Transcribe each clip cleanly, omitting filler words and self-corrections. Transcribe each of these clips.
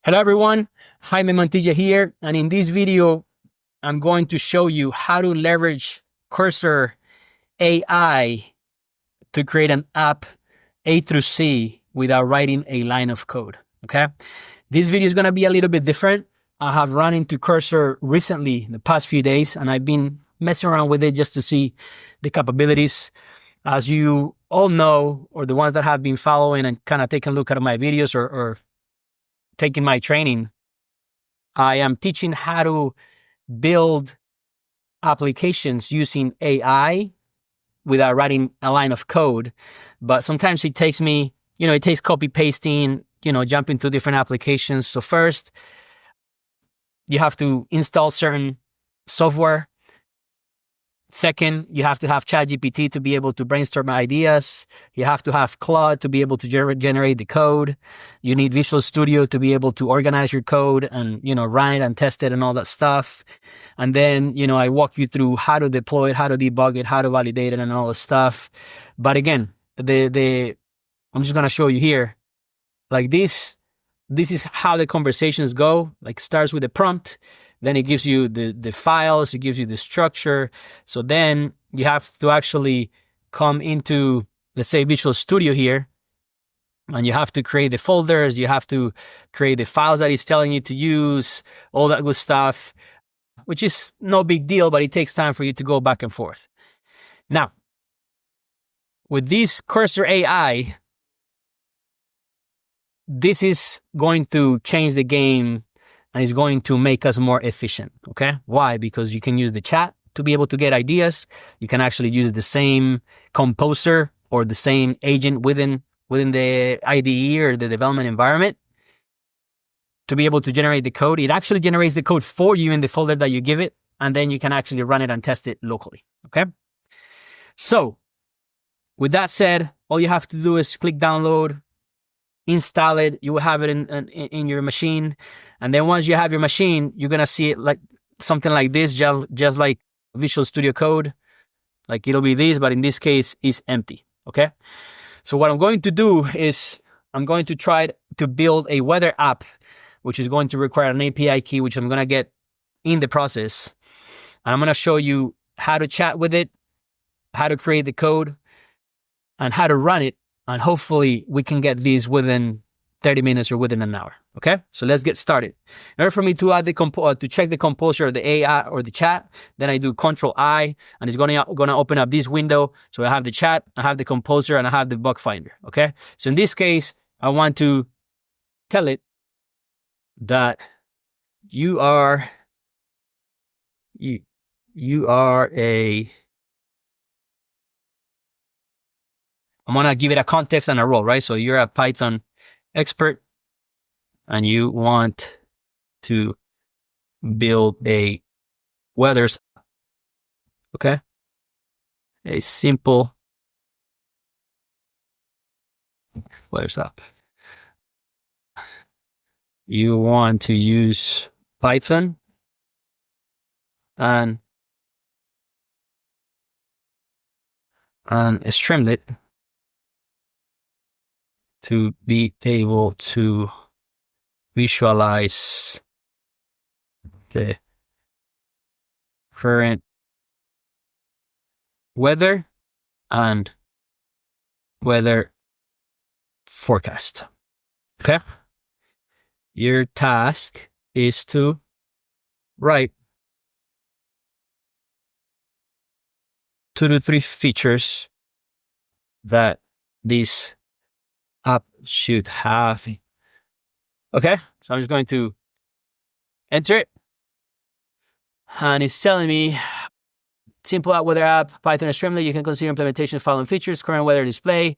Hello everyone, Jaime Mantilla here, and in this video, I'm going to show you how to leverage Cursor AI to create an app A through C without writing a line of code, okay? This video is gonna be a little bit different. I have run into Cursor recently in the past few days, and I've been messing around with it just to see the capabilities. As you all know, or the ones that have been following and kind of taking a look at my videos or taking my training, I am teaching how to build applications using AI without writing a line of code. But sometimes it takes me, it takes copy pasting, jumping to different applications. So first, you have to install certain software. Second, you have to have ChatGPT to be able to brainstorm ideas. You have to have Claude to be able to generate the code. You need Visual Studio to be able to organize your code and, run it and test it and all that stuff. And then, I walk you through how to deploy it, how to debug it, how to validate it and all that stuff. But again, I'm just going to show you here, like this is how the conversations go. Like starts with a prompt. Then it gives you the files, it gives you the structure. So then you have to actually come into, let's say, Visual Studio here, and you have to create the folders, you have to create the files that it's telling you to use, all that good stuff, which is no big deal, but it takes time for you to go back and forth. Now, with this Cursor AI, this is going to change the game and it's going to make us more efficient, okay? Why? Because you can use the chat to be able to get ideas. You can actually use the same composer or the same agent within the IDE or the development environment to be able to generate the code. It actually generates the code for you in the folder that you give it, and then you can actually run it and test it locally, okay? So, with that said, all you have to do is click download, install it, you will have it in your machine. And then once you have your machine, you're going to see it like something like this, just like Visual Studio Code. Like it'll be this, but in this case, it's empty. Okay. So what I'm going to do is I'm going to try to build a weather app, which is going to require an API key, which I'm going to get in the process. And I'm going to show you how to chat with it, how to create the code, and how to run it. And hopefully we can get these within 30 minutes or within an hour. Okay, so let's get started. In order for me to add to check the composer of the AI or the chat, then I do Control I, and it's gonna open up this window. So I have the chat, I have the composer, and I have the bug finder. Okay, so in this case, I want to tell it that you are a. I'm gonna give it a context and a role, right? So you're a Python expert and you want to build a weather app, okay? A simple weather app. You want to use Python and Streamlit to be able to visualize the current weather and weather forecast. Okay? Your task is to write 2 to 3 features that this app should have. Okay, so I'm just going to enter it, and it's telling me simple app weather app, Python and Streamlit. You can consider implementation of following features: current weather display,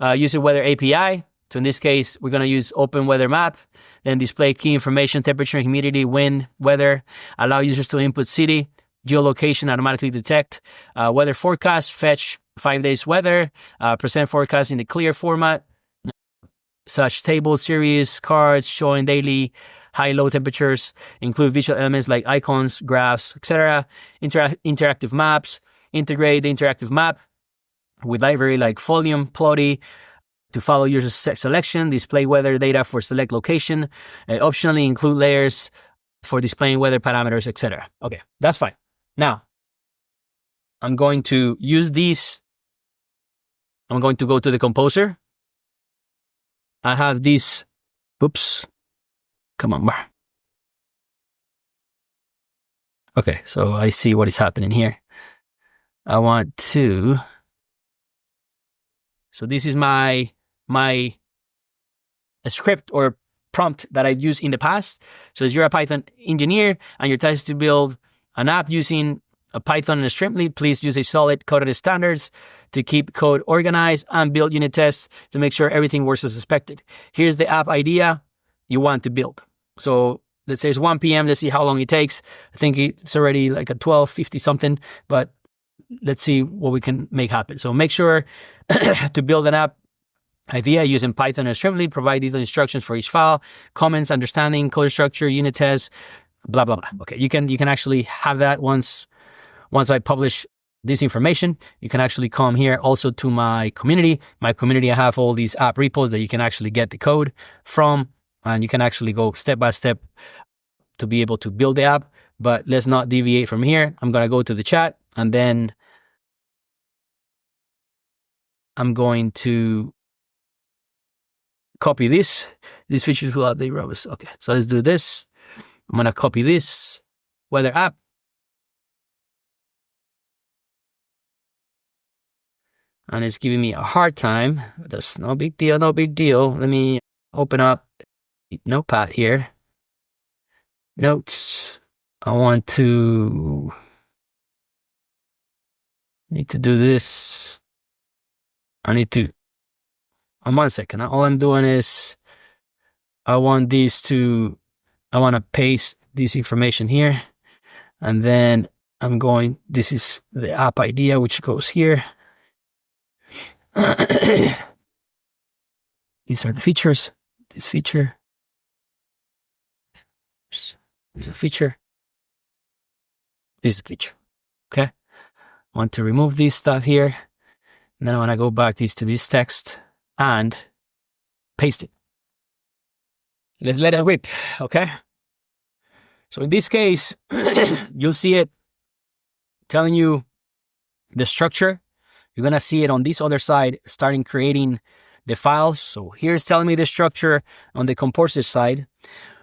user weather API. So in this case, we're going to use open weather map, then display key information, temperature, humidity, wind, weather, allow users to input city, geolocation, automatically detect, weather forecast, fetch 5 days weather, present forecast in the clear format, such table series, cards showing daily high-low temperatures, include visual elements like icons, graphs, etc. Interactive maps, integrate the interactive map with library like Folium, Plotty, to follow user selection, display weather data for select location, optionally include layers for displaying weather parameters, etc. Okay, that's fine. Now, I'm going to use these. I'm going to go to the composer. I have these. Oops. Come on. Okay, so I see what is happening here. I want to. So this is my script or prompt that I've used in the past. So if you're a Python engineer and you're testing to build an app using a Python and a Streamlit, please use a solid coded standards to keep code organized and build unit tests to make sure everything works as expected. Here's the app idea you want to build. So let's say it's 1 p.m. Let's see how long it takes. I think it's already like a 12:50 something, but let's see what we can make happen. So make sure to build an app idea using Python and Streamlit, provide detailed instructions for each file, comments, understanding, code structure, unit tests, blah, blah, blah. Okay, you can actually have that once I publish this information. You can actually come here also to my community. My community, I have all these app repos that you can actually get the code from, and you can actually go step by step to be able to build the app. But let's not deviate from here. I'm going to go to the chat, and then I'm going to copy this. These features will update robots. Okay, so let's do this. I'm going to copy this weather app. And it's giving me a hard time. That's no big deal, no big deal. Let me open up Notepad here. Notes. I need to do this. On 1 second. All I'm doing is I want to paste this information here. And then this is the app idea, which goes here. These are the features. This feature. This is a feature. This is a feature. Okay. I want to remove this stuff here. And then I want to go back to this text and paste it. Let's let it rip. Okay. So in this case, you'll see it telling you the structure. You're going to see it on this other side, starting creating the files. So here's telling me the structure on the composer side.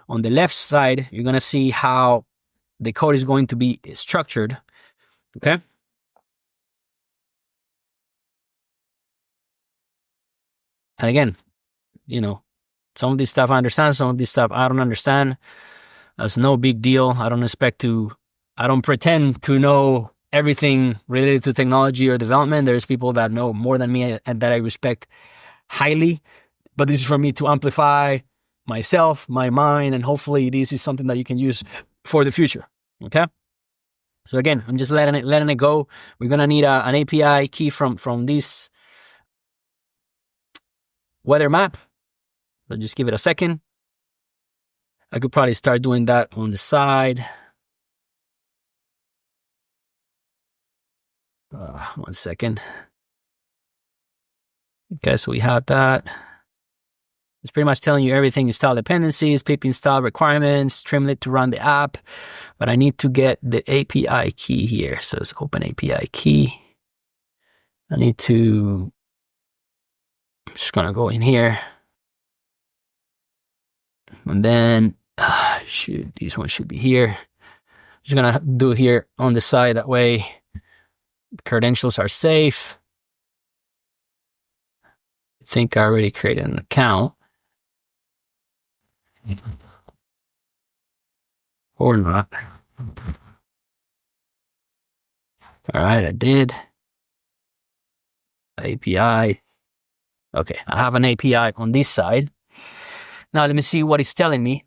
On the left side, you're going to see how the code is going to be structured. Okay. And again, some of this stuff I understand, some of this stuff I don't understand. That's no big deal. I don't pretend to know everything related to technology or development. There's people that know more than me and that I respect highly. But this is for me to amplify myself, my mind, and hopefully this is something that you can use for the future. Okay? So again, I'm just letting it go. We're gonna need an API key from this weather map. So just give it a second. I could probably start doing that on the side. 1 second. Okay, so we have that. It's pretty much telling you everything: install dependencies, pip install requirements, Streamlit to run the app. But I need to get the API key here. So let's open API key. I'm just going to go in here. And then, this one should be here. Just going to do it here on the side. That way, the credentials are safe. I think I already created an account. Or not. All right, I did. API. Okay, I have an API on this side. Now let me see what it's telling me.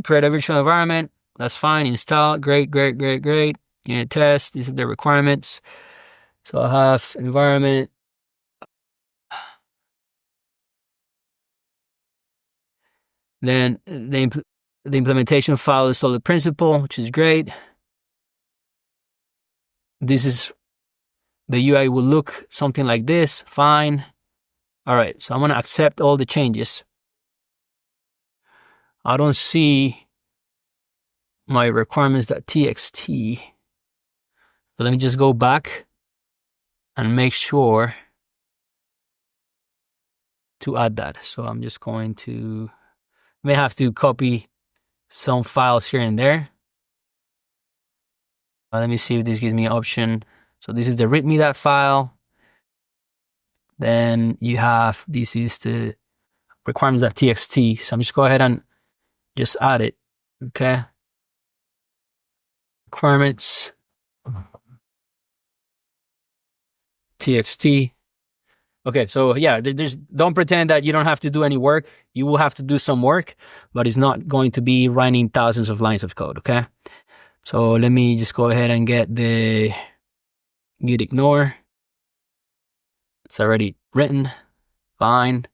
Create a virtual environment. That's fine. Install. Great. Unit test. These are the requirements. So I have environment. Then the implementation follows solid principle, which is great. This is the UI will look something like this. Fine. All right, so I'm going to accept all the changes. I don't see my requirements.txt. So let me just go back and make sure to add that. So I'm just going to, may have to copy some files here and there. Let me see if this gives me an option. So this is the readme file. Then you have, this is the requirements.txt. So I'm just go ahead and just add it. Okay. Requirements txt. Okay, so yeah, there's don't pretend that you don't have to do any work. You will have to do some work, but it's not going to be writing thousands of lines of code, okay? So let me just go ahead and get the git ignore. It's already written. Fine.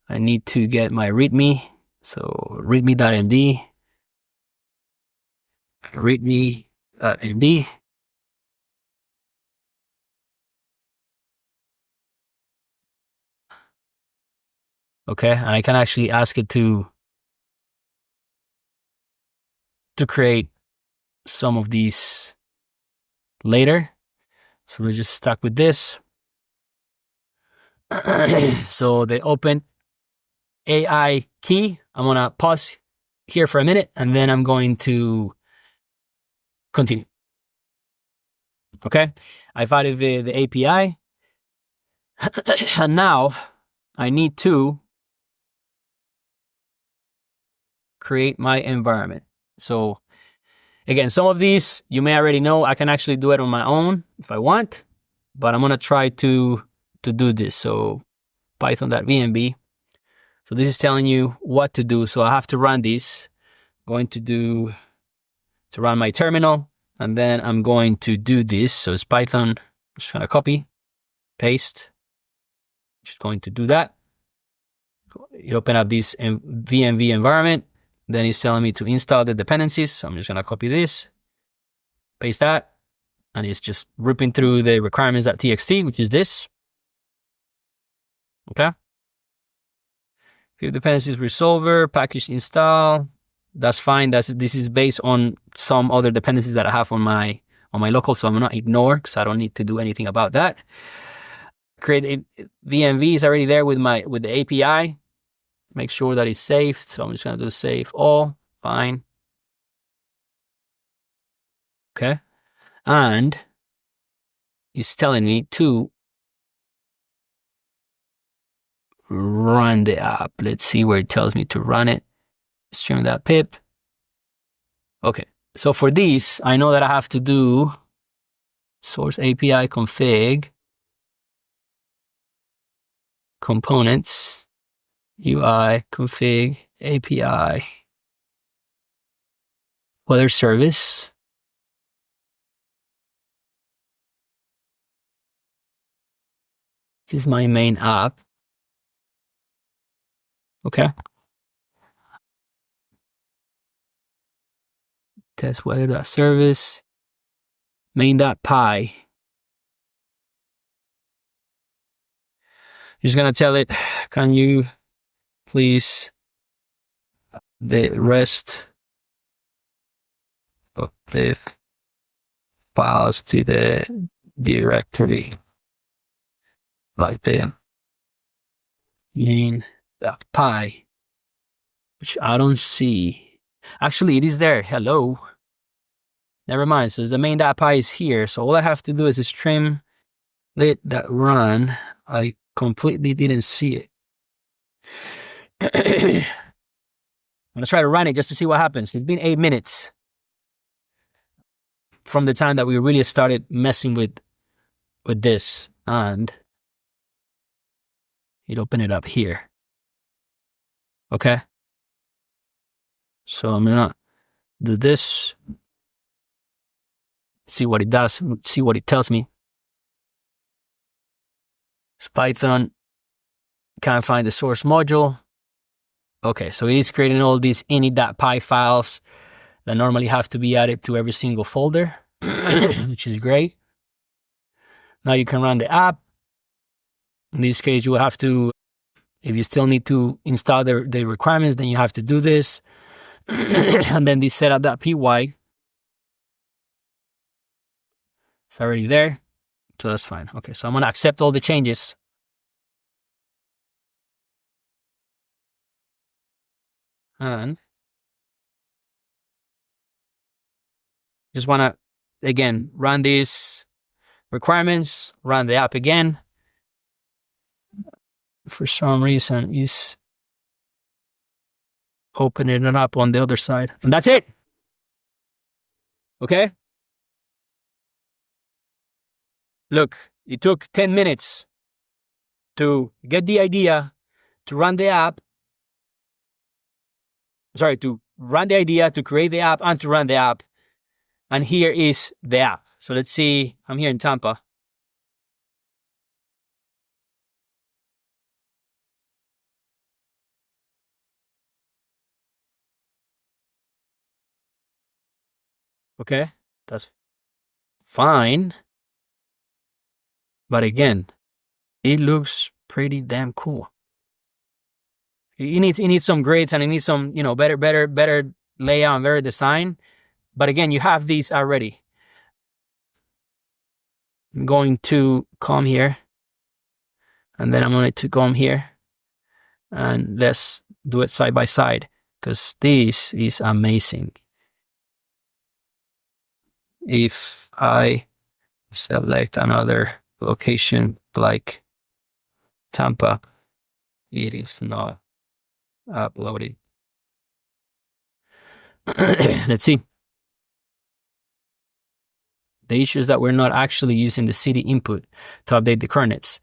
I need to get my readme. So readme.md. Readme.md. Okay, and I can actually ask it to create some of these later. So we're just stuck with this. So the open AI key, I'm going to pause here for a minute and then I'm going to continue. Okay, I've added the API. And now I need to create my environment. So again, some of these you may already know. I can actually do it on my own if I want, but I'm going to try to do this. So python.vmb. So this is telling you what to do. So I have to run this. I'm going to run my terminal, and then I'm going to do this. So it's Python. I'm just going to copy, paste. Just going to do that. You open up this VMV environment. Then it's telling me to install the dependencies. So I'm just going to copy this, paste that, and it's just ripping through the requirements.txt, which is this. Okay. Few dependencies resolver, package install. That's fine. This is based on some other dependencies that I have on my local. So I'm going to ignore because I don't need to do anything about that. Create a VMV is already there with the API. Make sure that it's saved. So I'm just going to do save all. Fine. Okay. And it's telling me to run the app. Let's see where it tells me to run it. Stream.pip. Okay. So for this, I know that I have to do source API config, components, UI config API, weather service. This is my main app. Okay. Test weather.service, main.py. You're just going to tell it, can you please the rest of the files to the directory like the main.py, which I don't see. Actually, it is there. Hello. Never mind. So the main.py is here. So all I have to do is streamlit.run. I completely didn't see it. I'm going to try to run it just to see what happens. It's been 8 minutes from the time that we really started messing with this, and it opened it up here. Okay. So I'm going to do this. See what it does. See what it tells me. It's Python. Can't find the source module. Okay, so it is creating all these ini.py files that normally have to be added to every single folder, which is great. Now you can run the app. In this case, you will have to, if you still need to install the requirements, then you have to do this. And then this setup.py, it's already there. So that's fine. Okay, so I'm going to accept all the changes. And just want to, again, run these requirements, run the app again. For some reason, it's opening it up on the other side. And that's it. Okay? Look, it took 10 minutes to get the idea, to run the app. Sorry, to run the idea, to create the app, and to run the app. And here is the app. So let's see. I'm here in Tampa. Okay, that's fine. But again, it looks pretty damn cool. It needs some grades and it needs some, better layout and better design. But again, you have these already. I'm going to come here. And then I'm going to come here. And let's do it side by side. Because this is amazing. If I select another location like Tampa, it is not uploading. Let's see. The issue is that we're not actually using the city input to update the coordinates.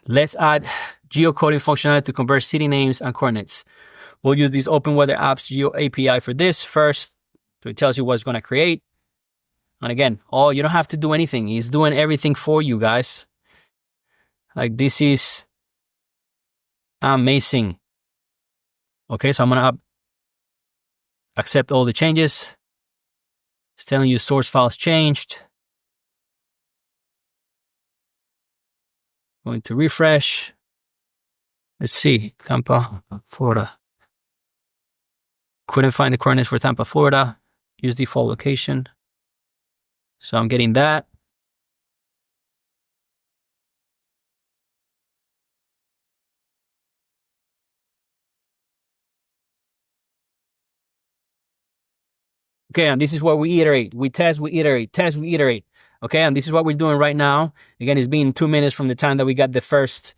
Let's add geocoding functionality to convert city names and coordinates. We'll use this Open Weather Apps Geo API for this first. So it tells you what it's going to create. And again, you don't have to do anything. It's doing everything for you guys. Like, this is amazing. Okay, so I'm going to accept all the changes. It's telling you source files changed. Going to refresh. Let's see, Tampa, Florida. Couldn't find the coordinates for Tampa, Florida. Use default location. So I'm getting that. Okay, and this is what we iterate. We test, we iterate, test, we iterate. Okay, and this is what we're doing right now. Again, it's been 2 minutes from the time that we got the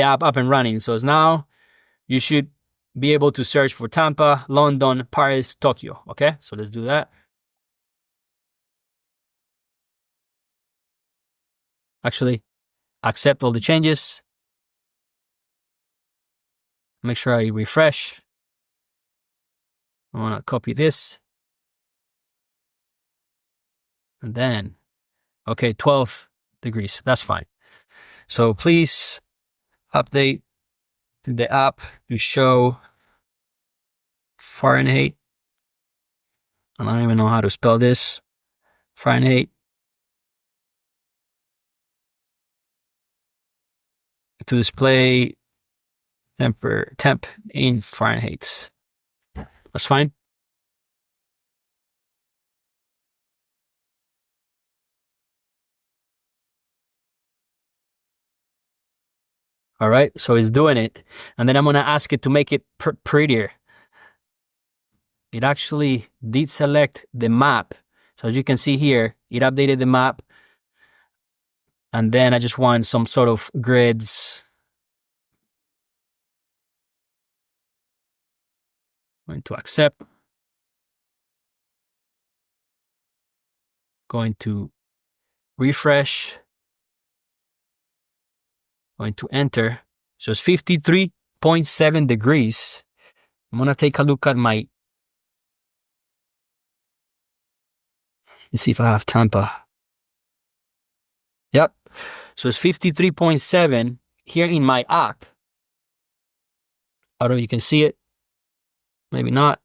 app up and running. So now you should be able to search for Tampa, London, Paris, Tokyo. Okay, so let's do that. Actually, accept all the changes. Make sure I refresh. I want to copy this. And then, okay, 12 degrees. That's fine. So please update the app to show Fahrenheit. I don't even know how to spell this. Fahrenheit. To display temp in Fahrenheit. That's fine. All right, so it's doing it. And then I'm going to ask it to make it prettier. It actually did select the map. So as you can see here, it updated the map. And then I just want some sort of grids. Going to accept. Going to refresh. Going to enter. So it's 53.7 degrees. I'm going to take a look at let's see if I have Tampa. Yep. So it's 53.7 here in my app. I don't know if you can see it. Maybe not.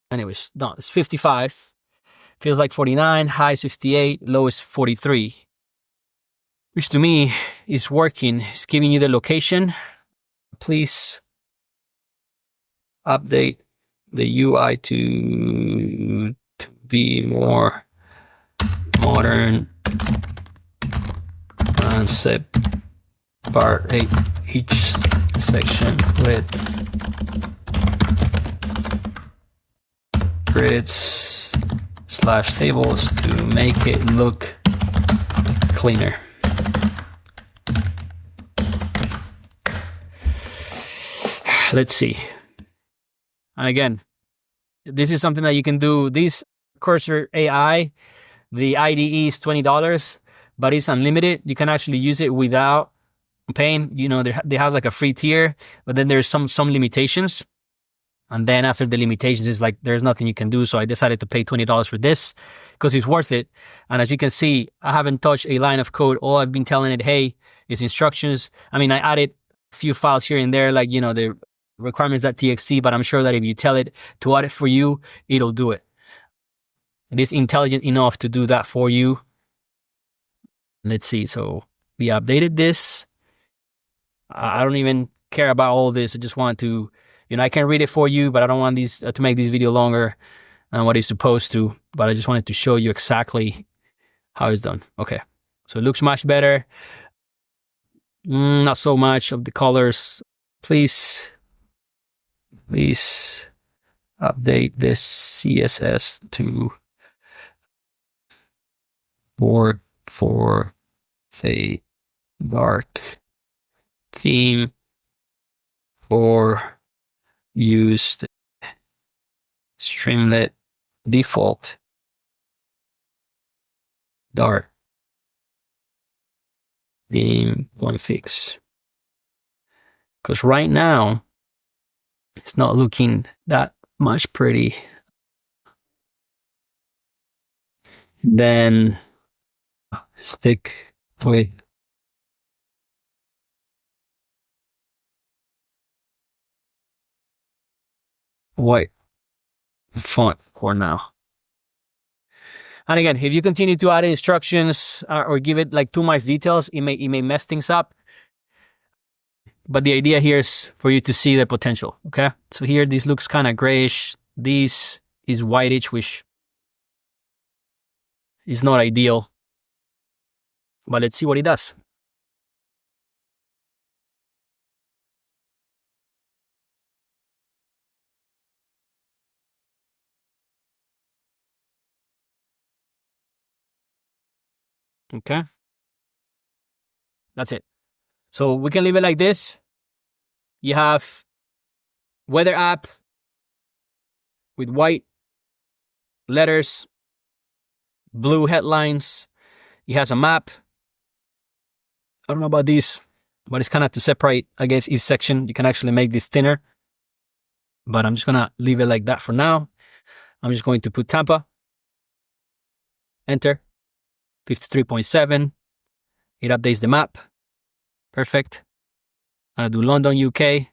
Anyways, no, it's 55. Feels like 49. High is 58. Low is 43. which to me is working. It's giving you the location. Please update the UI to be more modern and separate each section with grids/tables to make it look cleaner. Let's see. And again, this is something that you can do. This Cursor AI, the IDE is $20, but it's unlimited. You can actually use it without paying. You know, they have like a free tier, but then there's some limitations. And then after the limitations, it's like there's nothing you can do. So I decided to pay $20 for this because it's worth it. And as you can see, I haven't touched a line of code. All I've been telling it, hey, is instructions. I mean, I added a few files here and there, like, you know, the requirements.txt, but I'm sure that if you tell it to add it for you, it'll do it. It is intelligent enough to do that for you. Let's see. So we updated this. I don't even care about all this. I just want to, you know, I can read it for you, but I don't want these to make this video longer than what it's supposed to. But I just wanted to show you exactly how it's done. Okay. So it looks much better. Not so much of the colors. Please update this CSS to for a dark theme or use the Streamlit default dark theme config. Because right now it's not looking that much pretty. Then stick with white font for now. And again, if you continue to add instructions or give it like too much details, it may mess things up. But the idea here is for you to see the potential. Okay, so here this looks kind of grayish. This is whitish, which is not ideal. But let's see what it does. Okay, that's it. So we can leave it like this. You have weather app with white letters, blue headlines. It has a map. I don't know about these, but it's kind of to separate against each section. You can actually make this thinner, but I'm just going to leave it like that for now. I'm just going to put Tampa, enter, 53.7. It updates the map. Perfect. I'm going to do London, UK.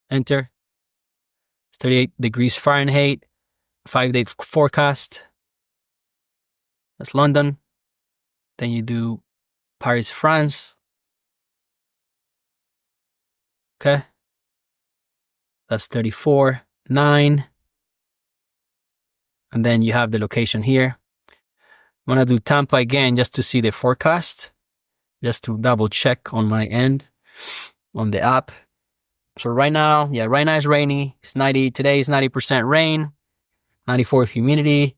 Enter. It's 38 degrees Fahrenheit, 5-day forecast. That's London. Then you do Paris, France. Okay. That's 34.9. And then you have the location here. I'm going to do Tampa again just to see the forecast, just to double check on my end on the app. So right now it's rainy. It's 90. Today is 90% rain, 94 humidity.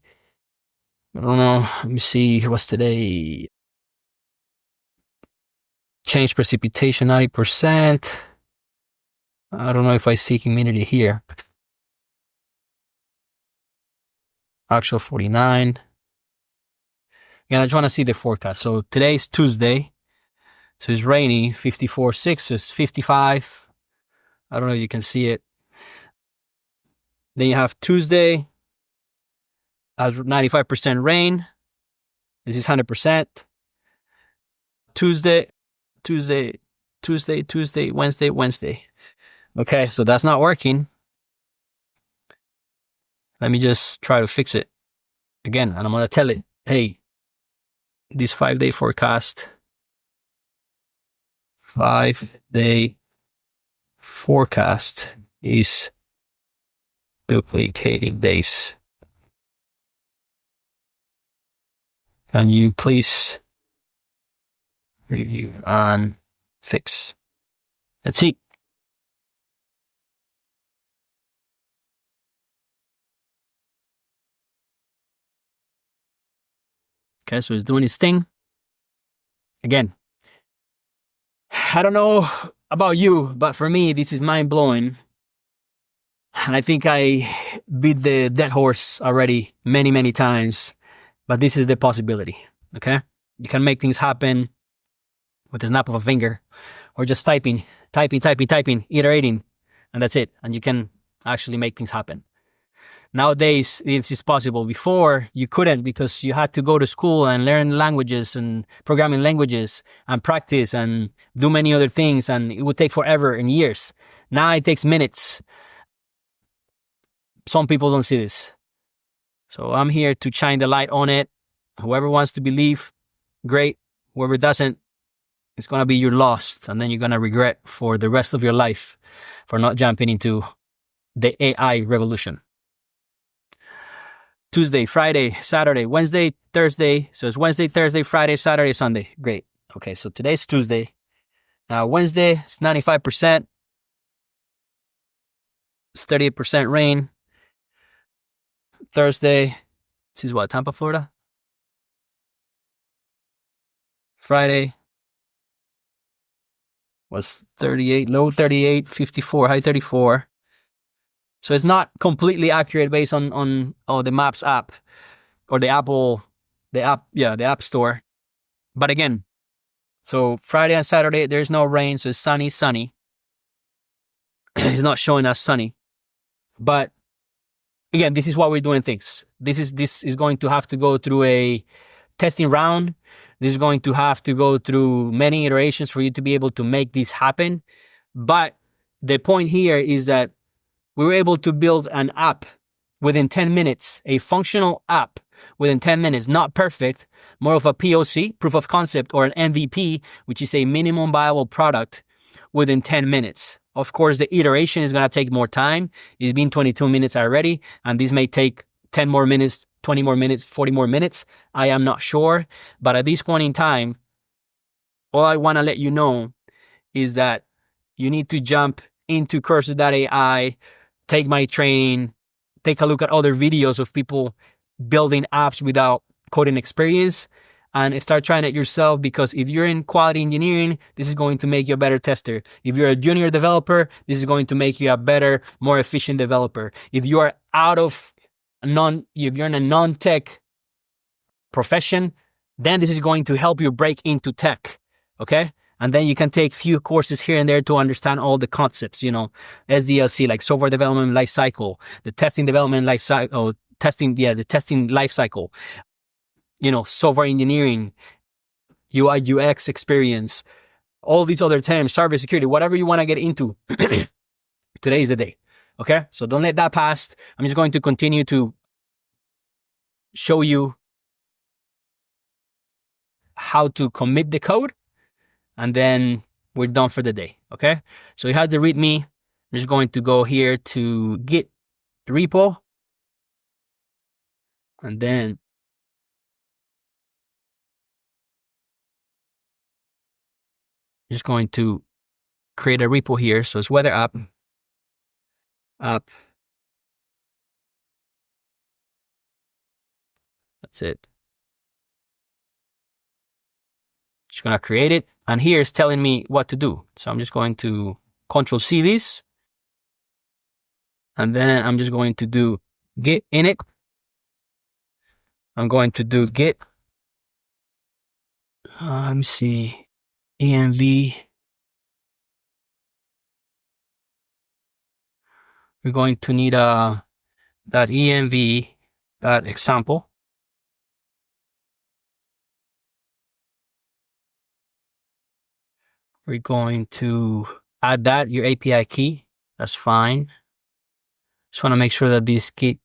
I don't know. Let me see. What's today? Change precipitation 90%. I don't know if I see humidity here. Actual 49. Again, I just want to see the forecast. So today's Tuesday. So it's rainy, 54.6. So it's 55. I don't know if you can see it. Then you have Tuesday has 95% rain. This is 100%. Tuesday, Wednesday. Okay, so that's not working. Let me just try to fix it again. And I'm going to tell it, hey, this 5-day forecast, 5-day forecast is duplicating days. Can you please review and fix? Let's see. Okay, so it's doing its thing. Again, I don't know about you, but for me, this is mind-blowing. And I think I beat the dead horse already many, many times. But this is the possibility, okay? You can make things happen with a snap of a finger or just typing, iterating, and that's it. And you can actually make things happen. Nowadays, this is possible. Before, you couldn't because you had to go to school and learn languages and programming languages and practice and do many other things, and it would take forever and years. Now it takes minutes. Some people don't see this. So I'm here to shine the light on it. Whoever wants to believe, great. Whoever doesn't, it's going to be your loss. And then you're going to regret for the rest of your life for not jumping into the AI revolution. Tuesday, Friday, Saturday, Wednesday, Thursday. So it's Wednesday, Thursday, Friday, Saturday, Sunday. Great. Okay, so today's Tuesday. Now Wednesday, it's 95%. It's 38% rain. Thursday, this is what, Tampa, Florida? Friday was 38, low 38, 54, high 34. So it's not completely accurate based on the Maps app or the App Store. But again, so Friday and Saturday, there's no rain, so it's sunny. It's not showing us sunny. But again, this is why we're doing things. This is going to have to go through a testing round. This is going to have to go through many iterations for you to be able to make this happen. But the point here is that we were able to build an app within 10 minutes, a functional app within 10 minutes, not perfect, more of a POC, proof of concept, or an MVP, which is a minimum viable product within 10 minutes. Of course, the iteration is going to take more time. It's been 22 minutes already, and this may take 10 more minutes, 20 more minutes, 40 more minutes. I am not sure. But at this point in time, all I want to let you know is that you need to jump into cursor.ai, take my training, take a look at other videos of people building apps without coding experience, and start trying it yourself, because if you're in quality engineering, this is going to make you a better tester. If you're a junior developer, this is going to make you a better, more efficient developer. If you are if you're in a non-tech profession, then this is going to help you break into tech, okay? And then you can take few courses here and there to understand all the concepts, SDLC, like software development life cycle, the testing development life cycle, the testing life cycle, software engineering, UI, UX experience, all these other terms, cybersecurity, whatever you want to get into. Today is the day. Okay. So don't let that pass. I'm just going to continue to show you how to commit the code, and then we're done for the day. Okay. So you have the README. I'm just going to go here to Git repo, and then just going to create a repo here. So it's weather app. That's it. Just going to create it. And here it's telling me what to do. So I'm just going to Control-C this. And then I'm just going to do git init. I'm going to do git. Let me see. env. We're going to need a .env .example. We're going to add your API key. That's fine. Just want to make sure that this git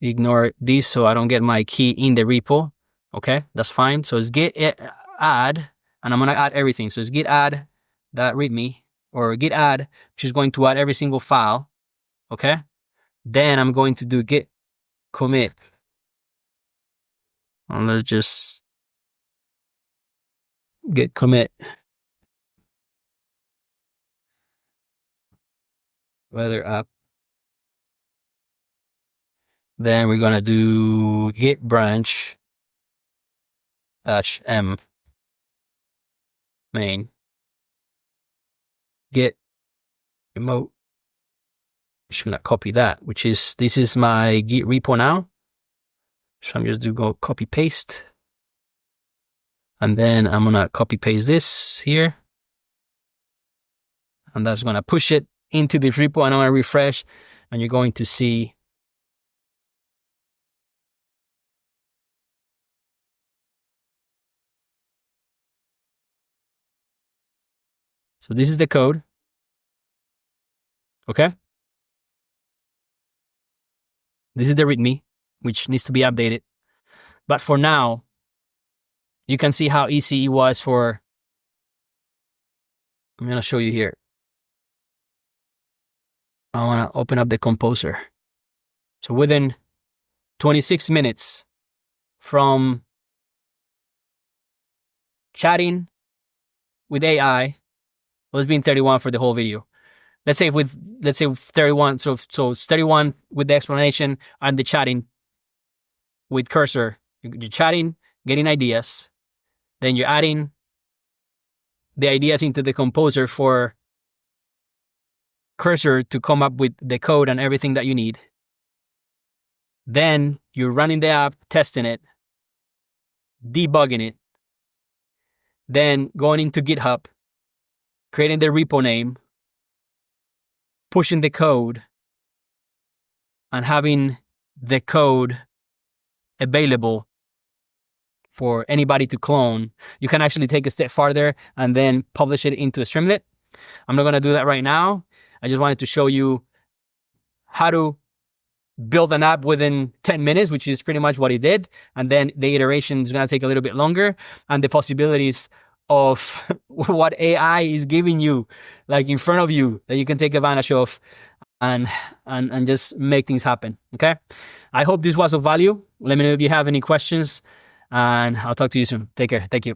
ignore this so I don't get my key in the repo. Okay, that's fine. So it's git add, and I'm going to add everything. So it's git add that readme, or git add, which is going to add every single file. Okay, then I'm going to do git commit. And let's just git commit. Weather app. Then we're going to do git branch -m main git remote. I'm just going to copy that, which is, this is my Git repo now. So I'm just going to go copy paste. And then I'm going to copy paste this here. And that's going to push it into this repo, and I'm going to refresh, and you're going to see so this is the code. Okay. This is the README, which needs to be updated. But for now, you can see how easy it was for, I'm going to show you here. I want to open up the composer. So within 26 minutes from chatting with AI, well, it's been 31 for the whole video. Let's say 31. So it's 31 with the explanation and the chatting with cursor. You're chatting, getting ideas. Then you're adding the ideas into the composer for cursor to come up with the code and everything that you need. Then you're running the app, testing it, debugging it. Then going into GitHub, creating the repo name, pushing the code, and having the code available for anybody to clone. You can actually take a step farther and then publish it into Streamlit. I'm not going to do that right now. I just wanted to show you how to build an app within 10 minutes, which is pretty much what he did. And then the iteration is going to take a little bit longer, and the possibilities of what AI is giving you, like in front of you, that you can take advantage of and just make things happen. Okay. I hope this was of value. Let me know if you have any questions, and I'll talk to you soon. Take care. Thank you.